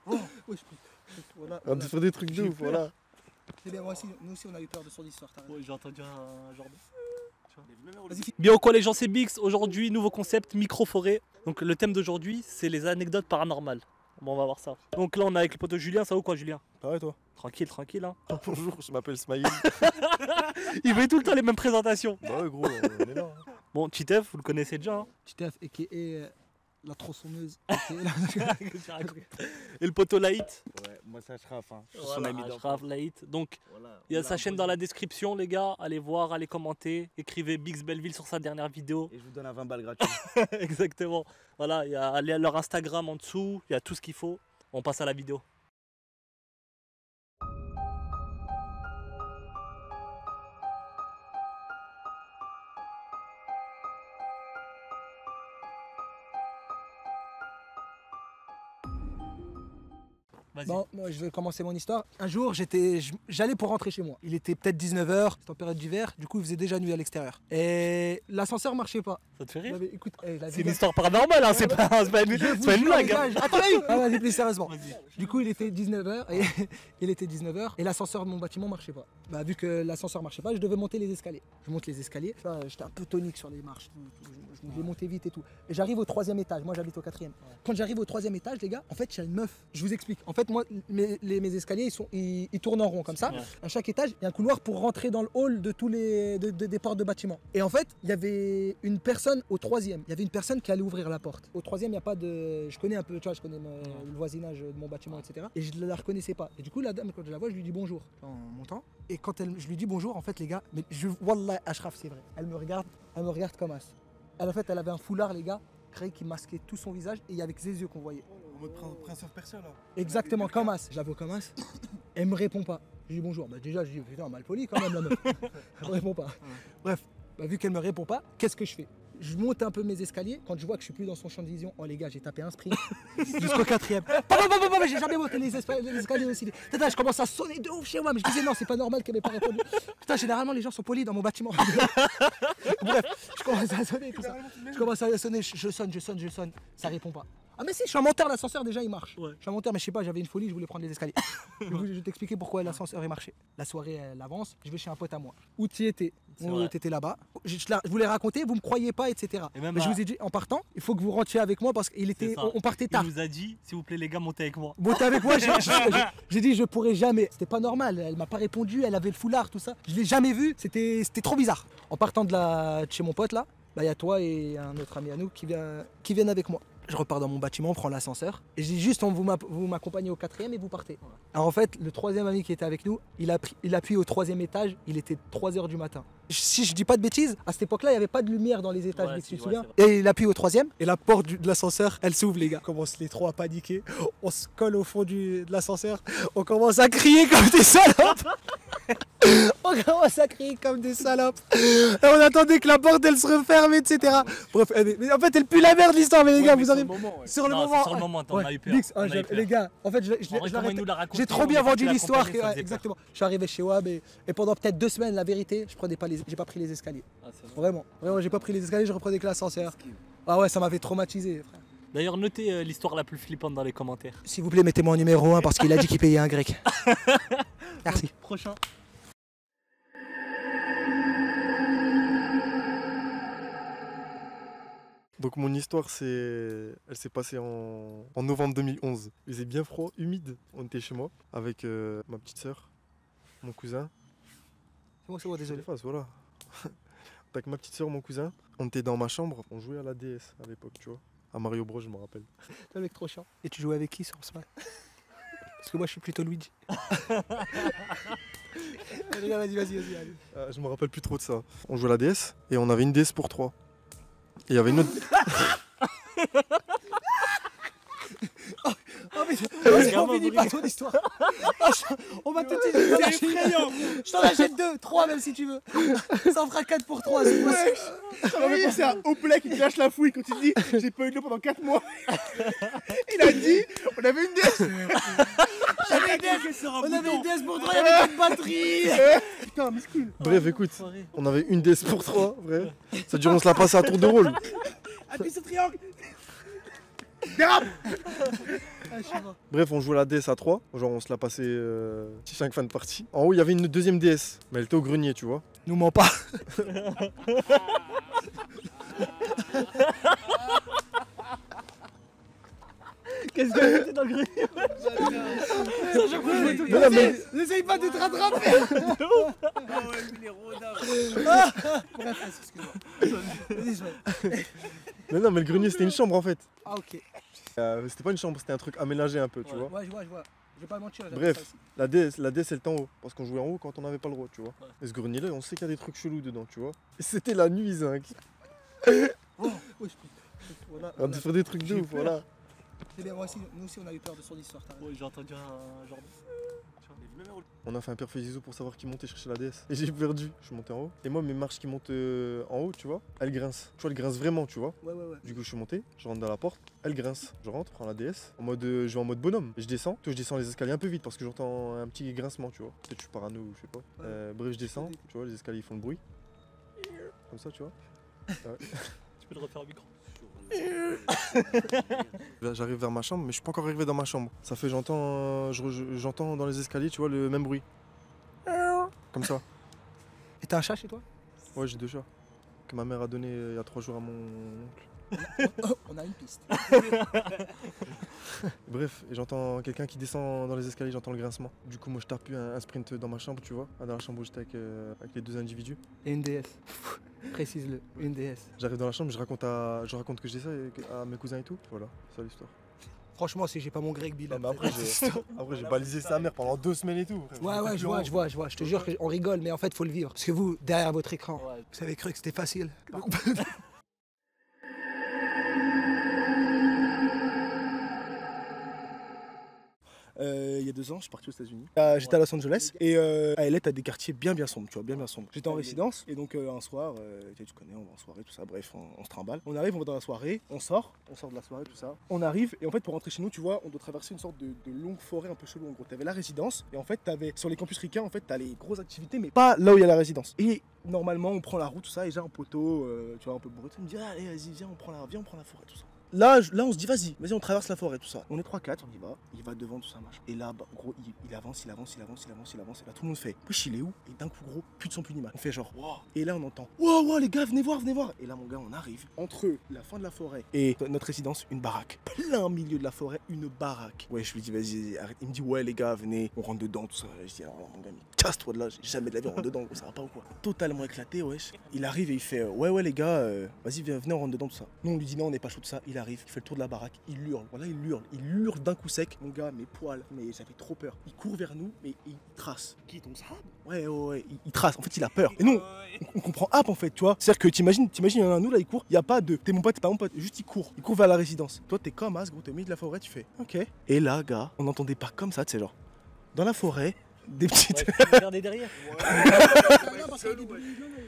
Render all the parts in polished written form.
Oh, voilà, On va faire des trucs de ouf, voilà. C'est bien, nous aussi on a eu peur de son histoire. Ouais, j'ai entendu un genre de... Vas-y, Bien ou quoi les gens, c'est Bix. Aujourd'hui, nouveau concept, micro-forêt. Donc le thème d'aujourd'hui, c'est les anecdotes paranormales. Bon, on va voir ça. Donc là, on est avec le poteau Julien. Ça va ou quoi, Julien? Pareil toi. Tranquille, tranquille. Hein. Bonjour, je m'appelle Smaïl. Il fait tout le temps les mêmes présentations. Bah ouais gros, on est là. Hein. Bon, Titeuf, vous le connaissez déjà. Hein. Titeuf, a.k.a. la tronçonneuse. Et le poteau Laït. Ouais, moi c'est Ashraf, hein. Je suis Voilà, son ami d'enfance. Ashraf, Laït. Donc, Voilà. il y a sa chaîne dans la description, les gars. Allez voir, allez commenter. Écrivez Bix Belleville sur sa dernière vidéo. Et je vous donne un 20 balles gratuit. Exactement. Voilà, allez à leur Instagram en dessous. Il y a tout ce qu'il faut. On passe à la vidéo. Vas-y. Bon, moi je vais commencer mon histoire. Un jour, j'allais pour rentrer chez moi. Il était peut-être 19h, c'était en période d'hiver, du coup il faisait déjà nuit à l'extérieur. Et l'ascenseur marchait pas. Ça te fait rire? Écoute, C'est une histoire paranormale, hein, c'est pas une blague. Hein. Attendez, vas-y, plus sérieusement. Du coup, il était 19h et l'ascenseur de mon bâtiment marchait pas. Bah, vu que l'ascenseur marchait pas, je devais monter les escaliers. Je monte les escaliers, j'étais un peu tonique sur les marches. Je devais monter vite et tout. Et j'arrive au 3e étage, moi j'habite au 4e. Quand j'arrive au 3e étage, les gars, en fait, il y a une meuf. Je vous explique. En fait, moi, mes escaliers, ils tournent en rond comme ça. Ouais. À chaque étage, il y a un couloir pour rentrer dans le hall de tous des portes de bâtiments. Et en fait, il y avait une personne au 3e. Il y avait une personne qui allait ouvrir la porte. Au 3e, il n'y a pas de. Je connais un peu, tu vois, je connais le voisinage de mon bâtiment, etc. Et je ne la reconnaissais pas. Et du coup, la dame, quand je la vois, je lui dis bonjour en montant. Et quand je lui dis bonjour, en fait, les gars, mais Wallah, Ashraf, c'est vrai. Elle me regarde comme as. En fait, elle avait un foulard, les gars, qui masquait tout son visage et il y avait que ses yeux qu'on voyait. En mode Prince of Persia là. Exactement, comme as. Je la vois comme as. Elle me répond pas. Je lui dis bonjour. Bah, déjà, je dis putain, mal poli quand même, la meuf. Elle me répond pas. Bref, bah, vu qu'elle me répond pas, qu'est-ce que je fais? Je monte un peu mes escaliers. Quand je vois que je suis plus dans son champ de vision, oh les gars, j'ai tapé un sprint jusqu'au 4e. J'ai jamais monté les escaliers aussi. Putain, je commence à sonner de ouf chez moi. Mais je disais non, c'est pas normal qu'elle m'ait pas répondu. Putain, généralement les gens sont polis dans mon bâtiment. Bref, je commence à sonner tout ça. Je commence à sonner, je sonne. Ça répond pas. Ah mais si, je suis un menteur, l'ascenseur déjà il marche. Ouais. Je suis un menteur mais je sais pas, j'avais une folie, je voulais prendre les escaliers. Je vais t'expliquer pourquoi l'ascenseur est marché. La soirée elle avance, je vais chez un pote à moi. Où tu étais? T'étais là-bas. Je voulais raconter, vous me croyez pas, etc. Mais je vous ai dit en partant, il faut que vous rentriez avec moi parce qu'il était, on partait tard. Il nous a dit, s'il vous plaît les gars, montez avec moi. Montez avec moi, j'ai dit je pourrais jamais. C'était pas normal, elle m'a pas répondu, elle avait le foulard, tout ça. Je l'ai jamais vu, c'était trop bizarre. En partant de chez mon pote là, bah y a toi et un autre ami à nous qui viennent avec moi. Je repars dans mon bâtiment, on prend l'ascenseur. Et je dis juste, vous m'accompagnez au 4e et vous partez. Ouais. Alors en fait, le 3e ami qui était avec nous, il appuie au 3e étage, il était 3h du matin. Si je dis pas de bêtises, à cette époque-là, il n'y avait pas de lumière dans les étages, tu te souviens? Et il appuie au 3e, et la porte de l'ascenseur, elle s'ouvre les gars. On commence les trois à paniquer, on se colle au fond de l'ascenseur, on commence à crier comme des salopes. On commence à crier comme des salopes. Et on attendait que la porte elle se referme, etc. Bref, mais en fait elle pue la merde l'histoire, mais les gars, vous avez. Sur le moment, on a eu peur. Les gars, en fait, j'ai trop bien vendu l'histoire. Exactement. Je suis arrivé chez Wab et pendant peut-être 2 semaines, la vérité, j'ai pas pris les escaliers. Vraiment, j'ai pas pris les escaliers, je reprenais que l'ascenseur. Ah ouais, ça m'avait traumatisé, frère. D'ailleurs, notez l'histoire la plus flippante dans les commentaires. S'il vous plaît, mettez-moi en numéro 1 parce qu'il a dit qu'il payait un grec. Merci. Prochain. Donc mon histoire, elle s'est passée en novembre 2011. Il faisait bien froid, humide. On était chez moi avec ma petite sœur, mon cousin. C'est bon, désolé. Voilà. Avec ma petite sœur, mon cousin, on était dans ma chambre, on jouait à la DS à l'époque, tu vois. À Mario Bros, je me rappelle. T'es un mec trop chiant. Et tu jouais avec qui sur ce match? Parce que moi je suis plutôt Luigi. Vas-y. Je me rappelle plus trop de ça. On jouait à la DS et on avait une DS pour 3. Et il y avait une autre. On finit pas ton histoire. On va te dire, c'est effrayant. Je t'en achète 2, 3 même si tu veux. Ça en fera 4 pour 3. C'est un haut plat qui te lâche la fouille quand il dit j'ai pas eu de l'eau pendant 4 mois. Il a dit on avait une DS. On avait une DS pour 3, il y avait pas de batterie. Putain, miscule. Bref, écoute, on avait une DS pour 3, vrai. Ça dure, on se la passe à tour de rôle. Appuie sur triangle. Dérape. Ah, je suis mort. Bref, on jouait la DS à 3. Genre, on se l'a passé chaque fin de partie. En haut, il y avait une deuxième DS, mais elle était au grenier, tu vois. Nous mens pas. Qu'est-ce que c'était dans le grenier? Mais non, mais- N'essaye pas de te rattraper. Bref, excuse-moi. Vas-y, Joël. Mais non, mais le grenier, c'était une chambre en fait. Ah, ok. C'était pas une chambre, c'était un truc aménagé un peu, tu vois. Ouais, je vois. Je vais pas mentir. j'avais Bref. ça aussi. La DS, elle était en haut. Parce qu'on jouait en haut quand on n'avait pas le droit, tu vois. Ouais. Et ce grenier-là, on sait qu'il y a des trucs chelous dedans, tu vois. Et c'était la nuit, Zinc. Oh, je- voilà, On a fait des trucs de J'ai ouf, peur. voilà. C'est bien, moi aussi, nous aussi on a eu peur de son histoire. t'as raison. Ouais, j'ai entendu un genre de. On a fait un père Zizou pour savoir qui montait chercher la DS. Et j'ai perdu. Je suis monté en haut. Et moi, mes marches qui montent en haut, tu vois, elles grincent. Tu vois, elles grincent vraiment, tu vois. Ouais. Du coup, je suis monté, je rentre dans la porte, elle grince. Je rentre, prends la DS, en mode, je vais en mode bonhomme. Et je descends, je descends les escaliers un peu vite parce que j'entends un petit grincement, tu vois. Peut-être je suis parano ou je sais pas. Bref, je descends, tu vois, les escaliers font le bruit. Comme ça, tu vois. Tu peux le refaire au micro. Là, j'arrive vers ma chambre, mais je suis pas encore arrivé dans ma chambre. Ça fait, j'entends dans les escaliers, tu vois, le même bruit. Comme ça. Et t'as un chat chez toi? Ouais, j'ai 2 chats. Que ma mère a donné il y a 3 jours à mon oncle. Oh, on a une piste. Bref, et j'entends quelqu'un qui descend dans les escaliers, j'entends le grincement. Du coup, moi je tape un sprint dans ma chambre, tu vois, dans la chambre où j'étais avec les 2 individus. Et une DS. Précise-le, une DS. J'arrive dans la chambre, je raconte que j'ai ça à mes cousins et tout. Voilà, c'est ça l'histoire. Franchement, si j'ai pas mon Greg Bill. Non, mais après, j'ai balisé sa mère pendant 2 semaines et tout. Ouais, je vois. Je te jure qu'on rigole, mais en fait, faut le vivre. Parce que vous, derrière votre écran, Ouais. vous avez cru que c'était facile. Il y a 2 ans, je suis parti aux États-Unis. J'étais à Los Angeles et à LA, t'as des quartiers bien sombres, tu vois, bien sombres. J'étais en résidence et donc un soir, tu connais, on va en soirée, tout ça, bref, on se trimballe. On arrive, on va dans la soirée, on sort de la soirée, tout ça. On arrive et en fait, pour rentrer chez nous, tu vois, on doit traverser une sorte de longue forêt un peu chelou. En gros, t'avais la résidence et en fait, t'avais sur les campus ricains, en fait, t'as les grosses activités, mais pas là où il y a la résidence. Et normalement, on prend la route, tout ça, et j'ai un poteau, tu vois, un peu bourré, il me dit, allez, vas-y, viens, on prend la forêt, tout ça. Là, on se dit, vas-y, on traverse la forêt, tout ça. On est 3-4, il va devant, tout ça, machin. Et là, bah, gros, il avance. Et là, tout le monde fait, wesh, il est où? Et d'un coup, gros, plus de son, plus d'image. On fait genre, wow. Et là, on entend, wow, les gars, venez voir. Et là, mon gars, on arrive entre la fin de la forêt et notre résidence, une baraque. Plein milieu de la forêt, une baraque. Ouais, je lui dis, vas-y, arrête. Il me dit, ouais, les gars, venez, on rentre dedans, tout ça. Je dis, alors là, mon gars, mais casse-toi de là, j'ai jamais de la vie, on rentre dedans, ça va pas ou quoi? Totalement éclaté, wesh. Il arrive et il fait, ouais, les gars, vas-y, venez, on rentre dedans, tout ça. Nous, on lui dit, non, on n'est pas chaud de ça. Il arrive, il fait le tour de la baraque, il hurle. Voilà, il hurle d'un coup sec. Mon gars, mes poils, mais ça fait trop peur. Il court vers nous, mais il trace. Qui ton sable? Ouais, il trace. En fait, il a peur. Et nous, on comprend hop en fait, tu vois. C'est-à-dire que t'imagines, il y en a un nous là, il court. Il y a pas de t'es mon pote, t'es pas mon pote. Juste il court. Il court vers la résidence. Toi, t'es comme as, gros, t'es au milieu de la forêt, tu fais ok. Et là, gars, on entendait pas comme ça, tu sais, genre. Dans la forêt, des petites. Ouais, regardez derrière.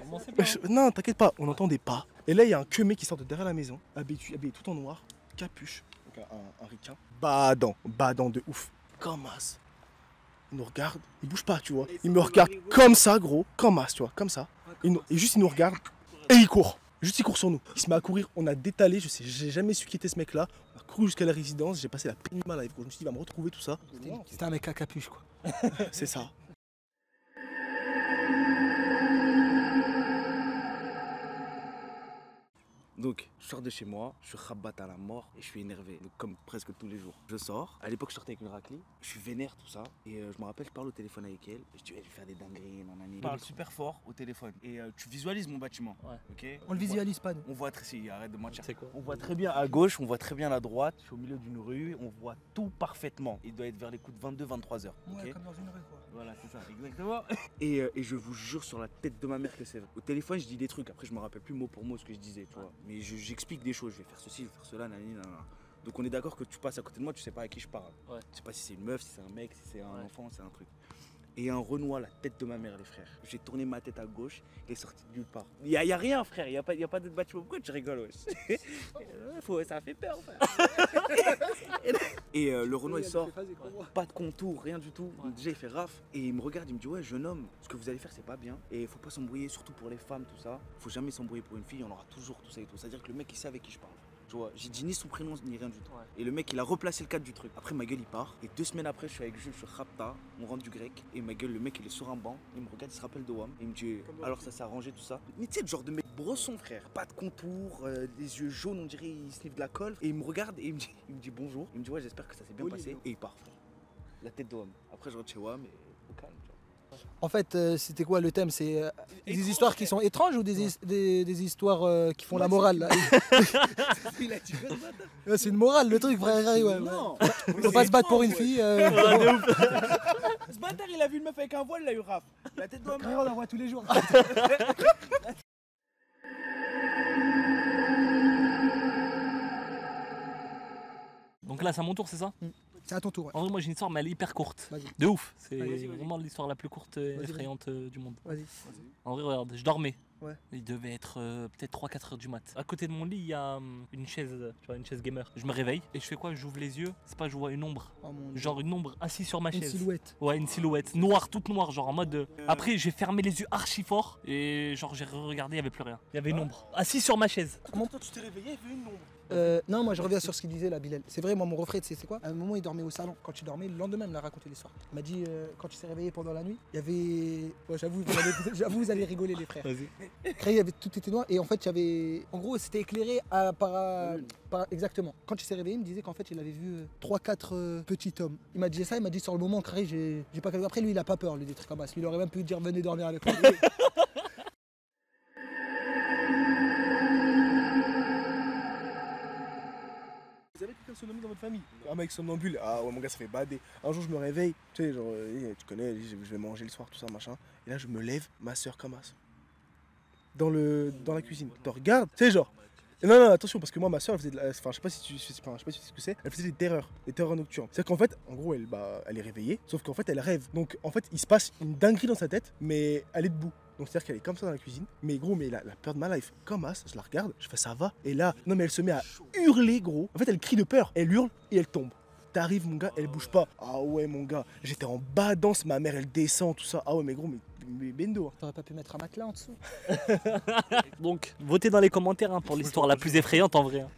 Comment c'est pas, hein. Non, t'inquiète pas, on n'entendait pas. Et là, il y a un queumé qui sort de derrière la maison, habillé tout en noir, capuche, donc un ricain, badant de ouf, comme as. Il nous regarde, il bouge pas, tu vois. Il me regarde comme ça, gros, comme as, tu vois, comme ça. Et juste, il nous regarde et il court. Juste, il court sur nous. Il se met à courir, on a détalé, j'ai jamais su qui était ce mec-là. On a couru jusqu'à la résidence, j'ai passé la peine de ma life, gros. Je me suis dit, il va me retrouver, tout ça. C'était un mec à capuche, quoi. C'est ça. Donc, je sors de chez moi, je suis rabat à la mort et je suis énervé, donc, comme presque tous les jours. Je sors, à l'époque je sortais avec une raclée, je suis vénère tout ça, et je me rappelle, je parle au téléphone avec elle, et je dis, je vais faire des dingueries, nanani. Je parle super fort au téléphone, et tu visualises mon bâtiment, Ouais. ok? On le visualise pas, nous. On voit très, si, arrête de mentir. C'est quoi? On voit très bien à gauche, on voit très bien à droite, je suis au milieu d'une rue, on voit tout parfaitement. Il doit être vers les coups de 22-23 heures. Ouais, ok. comme dans une rue, quoi. Voilà, c'est ça, exactement. Et je vous jure sur la tête de ma mère que c'est vrai. Au téléphone, je dis des trucs, après je me rappelle plus mot pour mot ce que je disais, tu vois. Mais j'explique des choses, je vais faire ceci, je vais faire cela, nanani, nanana. Donc on est d'accord que tu passes à côté de moi, tu sais pas à qui je parle. Ouais. Tu sais pas si c'est une meuf, si c'est un mec, si c'est un Ouais. enfant, c'est un truc. Et un Renoir, la tête de ma mère, les frères. J'ai tourné ma tête à gauche, il est sorti de nulle part. Il y a rien, frère, il y a pas de bâtiment. Pourquoi tu rigoles, wesh? Ça fait peur, frère. Et le Renoir, il sort, pas de contour, rien du tout. Donc déjà, il fait raf et il me regarde, il me dit, ouais, jeune homme, ce que vous allez faire, c'est pas bien. Et il faut pas s'embrouiller, surtout pour les femmes, tout ça. Faut jamais s'embrouiller pour une fille, on aura toujours tout ça et tout. C'est-à-dire que le mec, il sait avec qui je parle. Tu vois, j'ai dit ni son prénom ni rien du tout. Et le mec il a replacé le cadre du truc. Après ma gueule il part. Et 2 semaines après je suis avec Jules sur Rapta, on rentre du grec. Et ma gueule, le mec il est sur un banc. Il me regarde, il se rappelle de WAM. Il me dit alors ça s'est arrangé tout ça. Mais tu sais le genre de mec bresson frère. Pas de contour, des yeux jaunes, on dirait il sniffe de la colle. Et il me regarde et il me dit bonjour. Il me dit ouais j'espère que ça s'est bien passé. Et il part frère. La tête de WAM. Après je rentre chez WAM et au calme. En fait, c'était quoi le thème? C'est des histoires qui sont étranges ou des histoires qui font la morale là. Il a dit quoi, ce bâtard? Ouais, c'est une morale le truc, frère. Ouais. Non. Faut pas se battre pour une fille. Ce bâtard il a vu une meuf avec un voile, il a eu rap. La tête de WAM. On la voit tous les jours. Donc là, c'est à mon tour, c'est ça? C'est à ton tour. Ouais. En vrai, moi j'ai une histoire, mais elle est hyper courte. Vas-y. De ouf. C'est Vas-y. vraiment l'histoire la plus courte et Vas-y, effrayante du monde. Vas-y. En vrai, regarde, je dormais. Ouais. Il devait être peut-être 3-4 heures du mat. À côté de mon lit, il y a une chaise, tu vois, une chaise gamer. Je me réveille et je fais quoi? J'ouvre les yeux. C'est pas, je vois une ombre. Oh, mon Dieu. Genre une ombre assise sur ma Une chaise. silhouette. Ouais, une silhouette noire, toute noire, genre en mode. Après, j'ai fermé les yeux archi fort et genre j'ai regardé, il y avait plus rien. Il y avait une ombre assise sur ma chaise. Comment toi tu t'es réveillé, il y avait une ombre? Non, moi je reviens sur ce qu'il disait là, Bilal. C'est vrai, moi mon refrain, tu sais, c'est quoi? À un moment, il dormait au salon. Quand il dormait, le lendemain, il me l'a raconté l'histoire. Il m'a dit, quand il s'est réveillé pendant la nuit, il y avait. Ouais, j'avoue, vous allez rigoler, les frères. Vas-y. Après, il y avait, tout était noir et en fait, il y avait. En gros, c'était éclairé par. Exactement. Quand il s'est réveillé, il me disait qu'en fait, il avait vu 3-4 petits hommes. Il m'a dit ça, il m'a dit sur le moment, carré, j'ai pas. Après, lui, il a pas peur, lui, des trucs comme ça. Il aurait même pu dire, venez dormir avec moi. Vous avez quelqu'un de somnambule dans votre famille? Un mec somnambule, ah ouais mon gars ça fait bader. Un jour je me réveille, tu sais genre, tu connais, je vais manger le soir, tout ça machin. Et là je me lève, ma soeur commence. Dans la cuisine. Tu regardes, tu sais genre. Et non, attention, parce que moi ma soeur elle faisait de la. Enfin je sais pas si tu sais ce que c'est, elle faisait des terreurs nocturnes. C'est-à-dire qu'en fait, en gros elle est réveillée, sauf qu'en fait elle rêve. Donc en fait il se passe une dinguerie dans sa tête, mais elle est debout. Donc c'est-à-dire qu'elle est comme ça dans la cuisine, mais gros, mais la peur de ma life, comme as, je la regarde, je fais ça va, et là, non mais elle se met à hurler gros, en fait elle crie de peur, elle hurle et elle tombe. T'arrives mon gars, elle bouge pas, ah ouais mon gars, j'étais en bas danse, ma mère elle descend, tout ça, ah ouais mais gros, mais bendo. T'aurais pas pu mettre un matelas en dessous? Donc, votez dans les commentaires hein, pour l'histoire la plus effrayante en vrai. Hein.